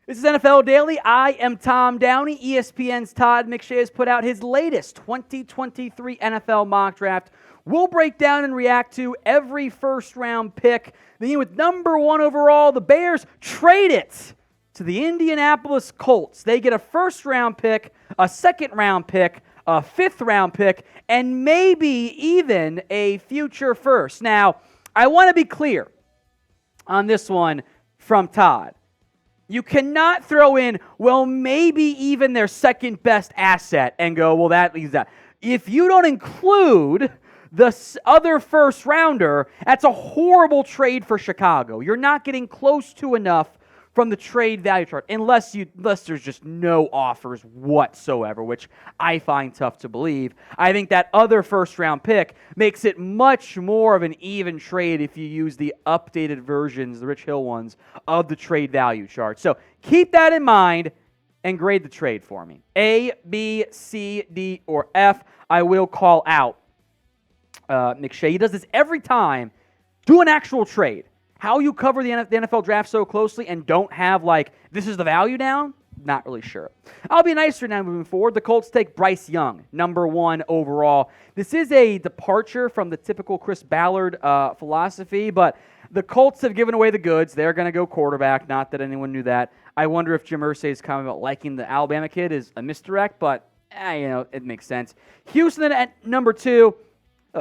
This is NFL Daily. I am Tom Downey. ESPN's Todd McShay has put out his latest 2023 NFL mock draft. We'll break down and react to every first-round pick. Beginning with number 1 overall, the Bears trade it to the Indianapolis Colts. They get a first-round pick, a second-round pick, a fifth-round pick, and maybe even a future first. Now, I want to be clear on this one from Todd. You cannot throw in, well, maybe even their second best asset and go, well, that leaves that. If you don't include the other first rounder, that's a horrible trade for Chicago. You're not getting close to enough from the trade value chart unless there's just no offers whatsoever, which I find tough to believe. I think that other first-round pick makes it much more of an even trade if you use the updated versions, the Rich Hill ones, of the trade value chart. So keep that in mind and grade the trade for me. A, B, C, D, or F. I will call out McShay. He does this every time. Do an actual trade. How you cover the NFL draft so closely and don't have, this is the value down? Not really sure. I'll be nicer now moving forward. The Colts take Bryce Young, number 1 overall. This is a departure from the typical Chris Ballard philosophy, but the Colts have given away the goods. They're going to go quarterback. Not that anyone knew that. I wonder if Jim Irsay's comment about liking the Alabama kid is a misdirect, but it makes sense. Houston at number 2.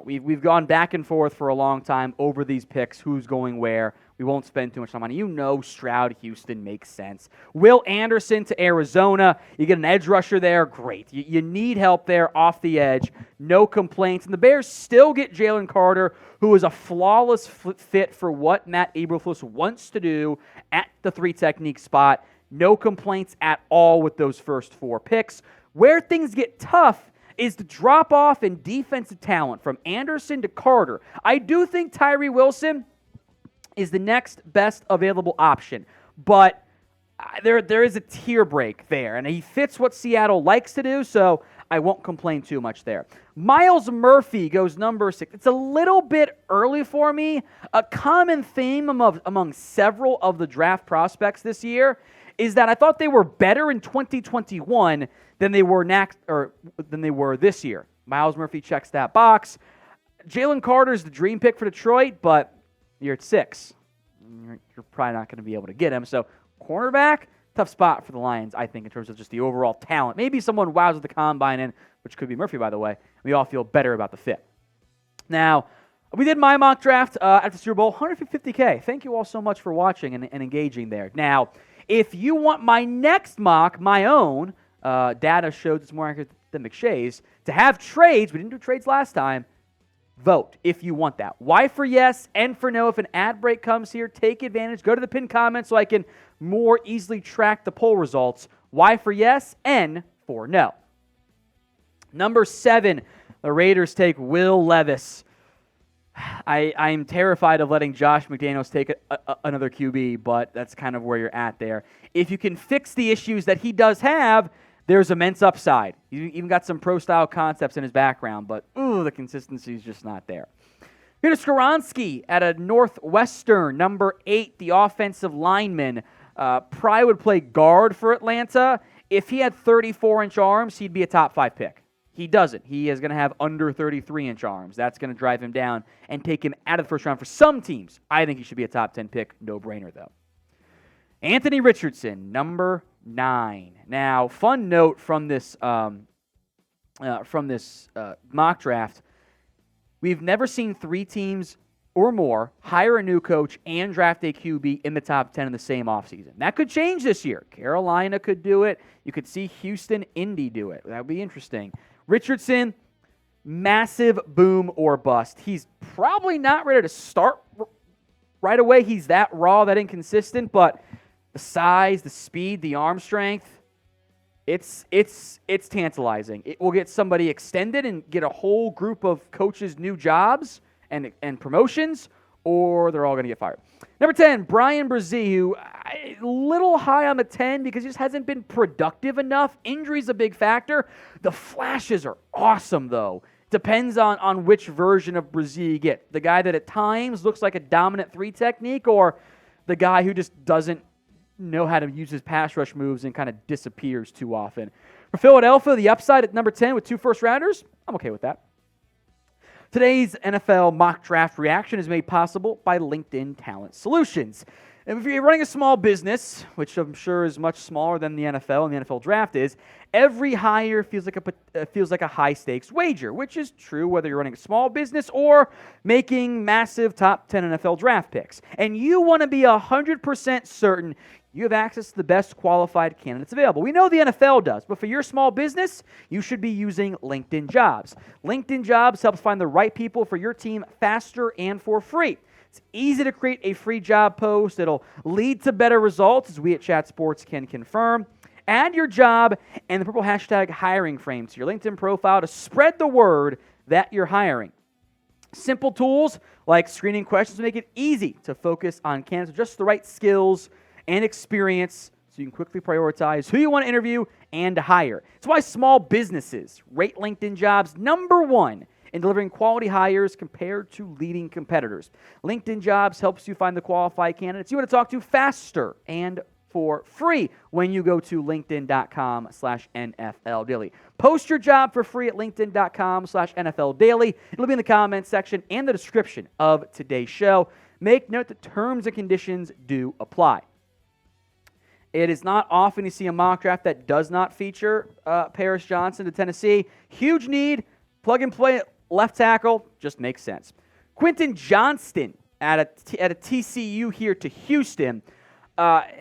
We've gone back and forth for a long time over these picks, who's going where. We won't spend too much time on it. Stroud, Houston makes sense. Will Anderson to Arizona. You get an edge rusher there. Great. You need help there off the edge. No complaints. And the Bears still get Jalen Carter, who is a flawless fit for what Matt Eberflus wants to do at the 3-technique spot. No complaints at all with those first 4 picks. Where things get tough is the drop-off in defensive talent from Anderson to Carter. I do think Tyree Wilson is the next best available option, but there is a tier break there, and he fits what Seattle likes to do, so I won't complain too much there. Myles Murphy goes number 6. It's a little bit early for me. A common theme among several of the draft prospects this year is that I thought they were better in 2021 than they were this year. Myles Murphy checks that box. Jalen Carter's the dream pick for Detroit, but you're at 6. You're probably not going to be able to get him. So cornerback, tough spot for the Lions, I think, in terms of just the overall talent. Maybe someone wows with the combine in, which could be Murphy, by the way. We all feel better about the fit. Now, we did my mock draft after the Super Bowl, $150K. Thank you all so much for watching and engaging there. Now, if you want my next mock, my own, data showed it's more accurate than McShay's, to have trades, we didn't do trades last time, vote if you want that. Y for yes, N for no. If an ad break comes here, take advantage. Go to the pinned comment so I can more easily track the poll results. Y for yes, N for no. Number 7, the Raiders take Will Levis. I'm terrified of letting Josh McDaniels take another QB, but that's kind of where you're at there. If you can fix the issues that he does have, there's immense upside. He's even got some pro-style concepts in his background, but the consistency is just not there. Peter Skoronski at a Northwestern, number 8, the offensive lineman. Probably would play guard for Atlanta. If he had 34-inch arms, he'd be a top 5 pick. He doesn't. He is going to have under 33-inch arms. That's going to drive him down and take him out of the first round for some teams. I think he should be a top 10 pick. No-brainer, though. Anthony Richardson, number 9. Now, fun note from this mock draft, we've never seen 3 teams or more hire a new coach and draft a QB in the top 10 in the same offseason. That could change this year. Carolina could do it. You could see Houston, Indy do it. That would be interesting. Richardson, massive boom or bust. He's probably not ready to start right away. He's that raw, that inconsistent, but the size, the speed, the arm strength, it's tantalizing. It will get somebody extended and get a whole group of coaches new jobs and promotions, or they're all going to get fired. Number 10, Brian Brzee, who a little high on the 10 because he just hasn't been productive enough. Injury's a big factor. The flashes are awesome, though. Depends on which version of Brzee you get. The guy that at times looks like a dominant 3 technique, or the guy who just doesn't know how to use his pass rush moves and kind of disappears too often. For Philadelphia, the upside at number 10 with 2 first-rounders, I'm okay with that. Today's NFL mock draft reaction is made possible by LinkedIn Talent Solutions. And if you're running a small business, which I'm sure is much smaller than the NFL and the NFL draft is, every hire feels like a high-stakes wager, which is true whether you're running a small business or making massive top 10 NFL draft picks. And you want to be 100% certain you have access to the best qualified candidates available. We know the NFL does, but for your small business, you should be using LinkedIn Jobs. LinkedIn Jobs helps find the right people for your team faster and for free. It's easy to create a free job post. It'll lead to better results, as we at Chat Sports can confirm. Add your job and the purple hashtag hiring frame to your LinkedIn profile to spread the word that you're hiring. Simple tools like screening questions make it easy to focus on candidates with just the right skills and experience so you can quickly prioritize who you want to interview and to hire. It's why small businesses rate LinkedIn Jobs number 1 in delivering quality hires compared to leading competitors. LinkedIn Jobs helps you find the qualified candidates you want to talk to faster and for free when you go to linkedin.com/NFL Daily. Post your job for free at linkedin.com/NFL Daily. It'll be in the comments section and the description of today's show. Make note that terms and conditions do apply. It is not often you see a mock draft that does not feature Paris Johnson to Tennessee. Huge need, plug and play left tackle, just makes sense. Quentin Johnston at a TCU here to Houston.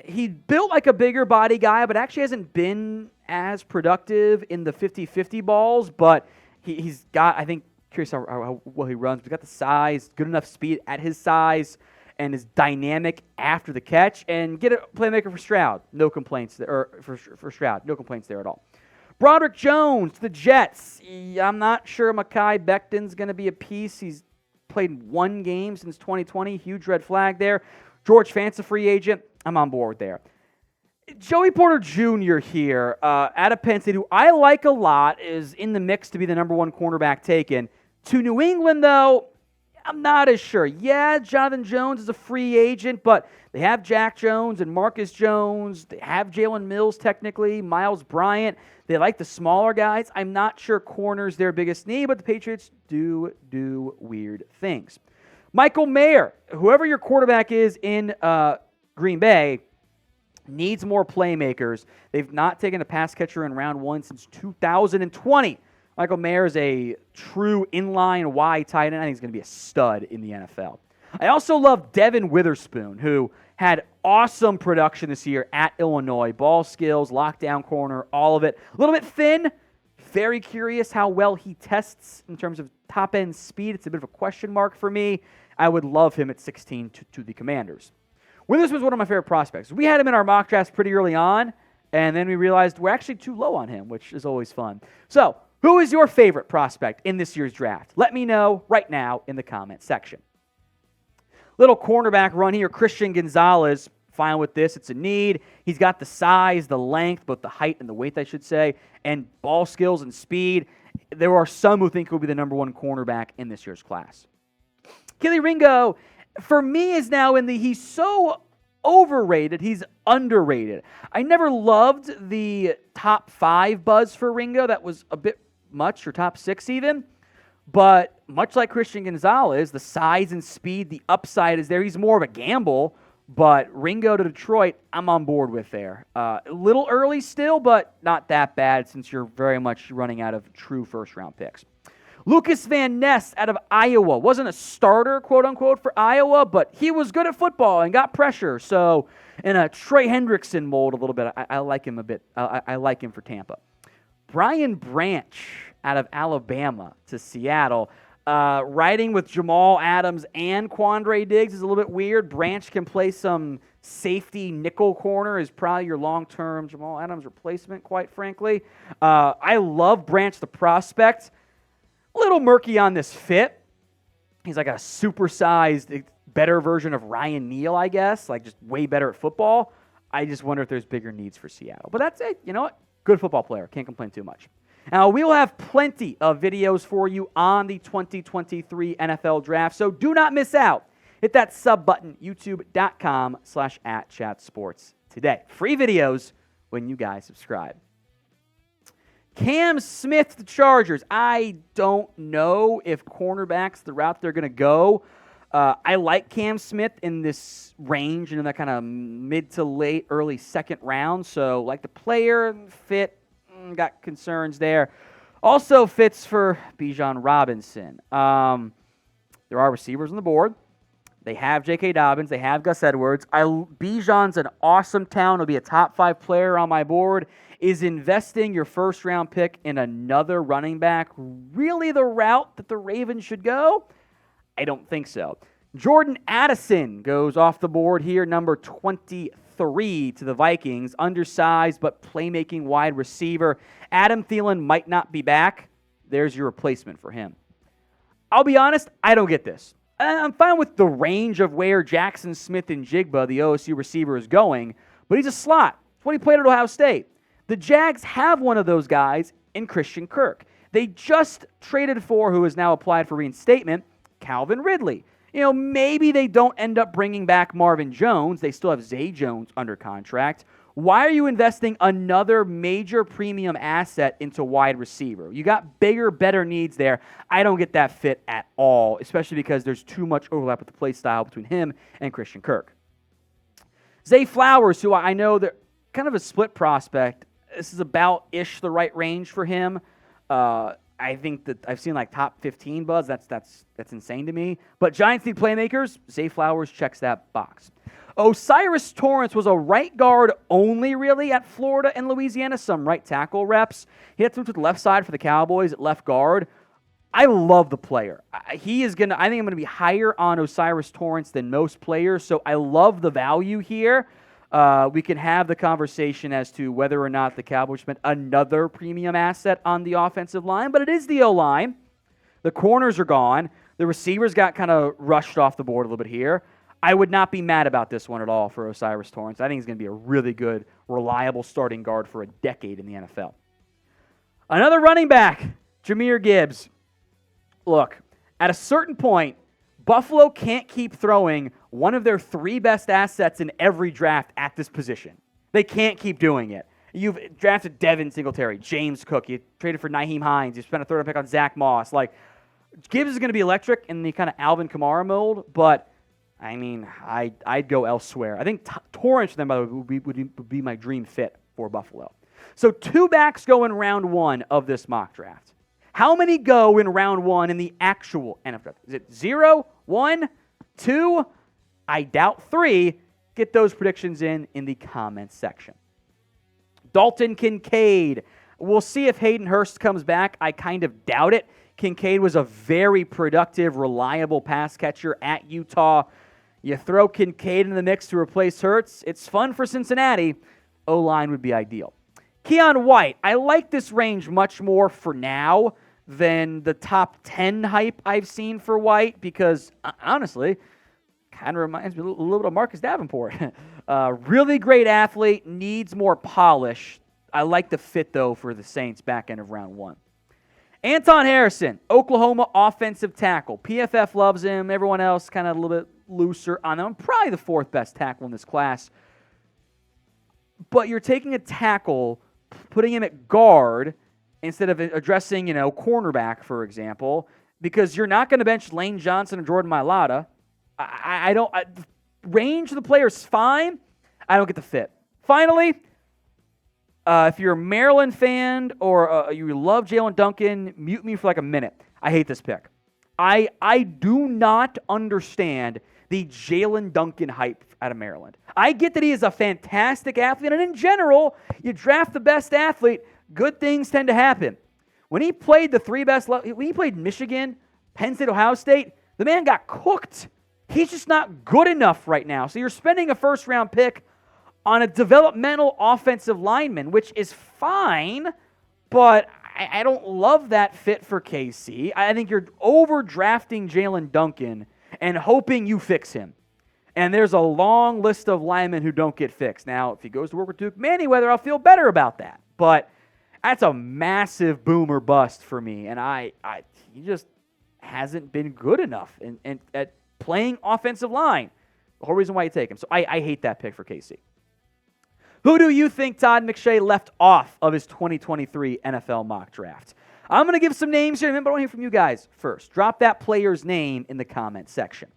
He built like a bigger body guy, but actually hasn't been as productive in the 50-50 balls. But he's got, I think, curious how well he runs. But he's got the size, good enough speed at his size, and is dynamic after the catch. And get a playmaker for Stroud. No complaints there, or for Stroud. No complaints there at all. Broderick Jones, the Jets. I'm not sure Mekhi Becton's going to be a piece. He's played 1 game since 2020. Huge red flag there. George Fant's a free agent. I'm on board there. Joey Porter Jr. here out of Penn State, who I like a lot, is in the mix to be the number 1 cornerback taken. To New England, though, I'm not as sure. Yeah, Jonathan Jones is a free agent, but they have Jack Jones and Marcus Jones. They have Jalen Mills, technically, Miles Bryant. They like the smaller guys. I'm not sure corner's their biggest need, but the Patriots do weird things. Michael Mayer, whoever your quarterback is in Green Bay, needs more playmakers. They've not taken a pass catcher in round 1 since 2020. Michael Mayer is a true inline wide tight end. I think he's going to be a stud in the NFL. I also love Devin Witherspoon, who had awesome production this year at Illinois. Ball skills, lockdown corner, all of it. A little bit thin. Very curious how well he tests in terms of top-end speed. It's a bit of a question mark for me. I would love him at 16 to the Commanders. Witherspoon's one of my favorite prospects. We had him in our mock drafts pretty early on, and then we realized we're actually too low on him, which is always fun. So, who is your favorite prospect in this year's draft? Let me know right now in the comment section. Little cornerback run here. Christian Gonzalez, fine with this. It's a need. He's got the size, the length, both the height and the weight, I should say, and ball skills and speed. There are some who think he'll be the number 1 cornerback in this year's class. Kelee Ringo, for me, is now in the he's so overrated, he's underrated. I never loved the top 5 buzz for Ringo. That was a bit much, or top 6 even. But much like Christian Gonzalez, the size and speed, the upside is there. He's more of a gamble, but Ringo to Detroit, I'm on board with there. A little early still, but not that bad since you're very much running out of true first-round picks. Lucas Van Ness out of Iowa. Wasn't a starter, quote-unquote, for Iowa, but he was good at football and got pressure. So in a Trey Hendrickson mold a little bit, I like him a bit. I like him for Tampa. Brian Branch out of Alabama to Seattle. Riding with Jamal Adams and Quandre Diggs is a little bit weird. Branch can play some safety nickel corner, is probably your long-term Jamal Adams replacement, quite frankly. I love Branch, the prospect. A little murky on this fit. He's like a supersized, better version of Ryan Neal, I guess, like just way better at football. I just wonder if there's bigger needs for Seattle. But that's it. You know what? Good football player. Can't complain too much. Now, we will have plenty of videos for you on the 2023 NFL Draft, so do not miss out. Hit that sub button, youtube.com/@chatsports today. Free videos when you guys subscribe. Cam Smith, the Chargers. I don't know if cornerback's the route they're going to go. I like Cam Smith in this range, in that kind of mid to late, early second round. So, like the player, fit, got concerns there. Also fits for Bijan Robinson. There are receivers on the board. They have J.K. Dobbins. They have Gus Edwards. Bijan's an awesome talent. He'll be a top 5 player on my board. Is investing your first-round pick in another running back really the route that the Ravens should go? I don't think so. Jordan Addison goes off the board here, number 23 to the Vikings. Undersized but playmaking wide receiver. Adam Thielen might not be back. There's your replacement for him. I'll be honest, I don't get this. I'm fine with the range of where Jackson Smith and Jigba, the OSU receiver, is going, but he's a slot. It's what he played at Ohio State. The Jags have one of those guys in Christian Kirk. They just traded for, who has now applied for reinstatement, Calvin Ridley. Maybe they don't end up bringing back Marvin Jones. They still have Zay Jones under contract. Why are you investing another major premium asset into wide receiver? You got bigger, better needs there. I don't get that fit at all, especially because there's too much overlap with the play style between him and Christian Kirk. Zay Flowers, who I know they're kind of a split prospect. This is about-ish the right range for him. I think that I've seen like top 15 buzz. That's insane to me. But Giants need playmakers. Zay Flowers checks that box. Osiris Torrance was a right guard only, really, at Florida and Louisiana. Some right tackle reps. He had to move to the left side for the Cowboys at left guard. I love the player. I think I'm going to be higher on Osiris Torrance than most players. So I love the value here. We can have the conversation as to whether or not the Cowboys spent another premium asset on the offensive line, but it is the O-line. The corners are gone. The receivers got kind of rushed off the board a little bit here. I would not be mad about this one at all for Osiris Torrance. I think he's going to be a really good, reliable starting guard for a decade in the NFL. Another running back, Jahmyr Gibbs. Look, at a certain point, Buffalo can't keep throwing one of their 3 best assets in every draft at this position. They can't keep doing it. You've drafted Devin Singletary, James Cook. You traded for Nyheim Hines. You spent a third-round pick on Zach Moss. Gibbs is going to be electric in the kind of Alvin Kamara mold, but, I'd go elsewhere. I think Torrance, then, by the way, would be my dream fit for Buffalo. So 2 backs go in round 1 of this mock draft. How many go in round 1 in the actual NFL draft? Is it 0, 1, 2? I doubt 3. Get those predictions in the comments section. Dalton Kincaid. We'll see if Hayden Hurst comes back. I kind of doubt it. Kincaid was a very productive, reliable pass catcher at Utah. You throw Kincaid in the mix to replace Hurts. It's fun for Cincinnati. O-line would be ideal. Keion White. I like this range much more for now than the top 10 hype I've seen for White because, honestly, kind of reminds me a little bit of Marcus Davenport. Really great athlete, needs more polish. I like the fit, though, for the Saints back end of round 1. Anton Harrison, Oklahoma offensive tackle. PFF loves him. Everyone else kind of a little bit looser on him. Probably the 4th best tackle in this class. But you're taking a tackle, putting him at guard, instead of addressing, cornerback, for example, because you're not going to bench Lane Johnson or Jordan Mailata. Range of the player's fine. I don't get the fit. Finally, if you're a Maryland fan or you love Jalen Duncan, mute me for like a minute. I hate this pick. I do not understand the Jalen Duncan hype out of Maryland. I get that he is a fantastic athlete, and in general, you draft the best athlete, good things tend to happen. When he played the 3 best, when he played Michigan, Penn State, Ohio State, the man got cooked. He's just not good enough right now. So you're spending a first-round pick on a developmental offensive lineman, which is fine, but I don't love that fit for KC. I think you're overdrafting Jalen Duncan and hoping you fix him. And there's a long list of linemen who don't get fixed. Now, if he goes to work with Duke Manyweather, I'll feel better about that. But that's a massive boom or bust for me. And he just hasn't been good enough at playing offensive line. The whole reason why you take him. So I hate that pick for KC. Who do you think Todd McShay left off of his 2023 NFL mock draft? I'm going to give some names here, but I want to hear from you guys first. Drop that player's name in the comment section.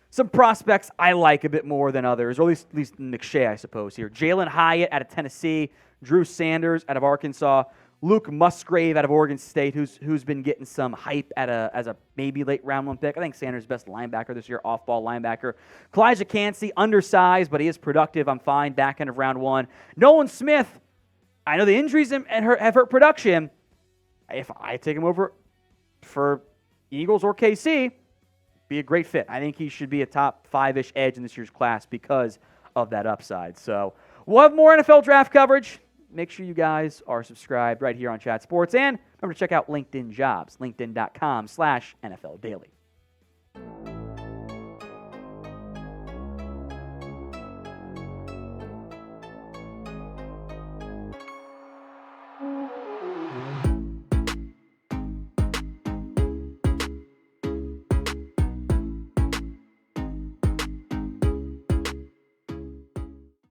Some prospects I like a bit more than others, or at least McShay, I suppose, here. Jalen Hyatt out of Tennessee, Drew Sanders out of Arkansas, Luke Musgrave out of Oregon State, who's been getting some hype as a maybe late round one pick. I think Sanders' best linebacker this year, off-ball linebacker. Kalijah Cansey, undersized, but he is productive. I'm fine, back end of round one. Nolan Smith, I know the injuries have hurt production. If I take him over for Eagles or KC, be a great fit. I think he should be a top 5-ish edge in this year's class because of that upside. So we'll have more NFL draft coverage. Make sure you guys are subscribed right here on Chat Sports. And remember to check out LinkedIn Jobs, linkedin.com/NFL Daily.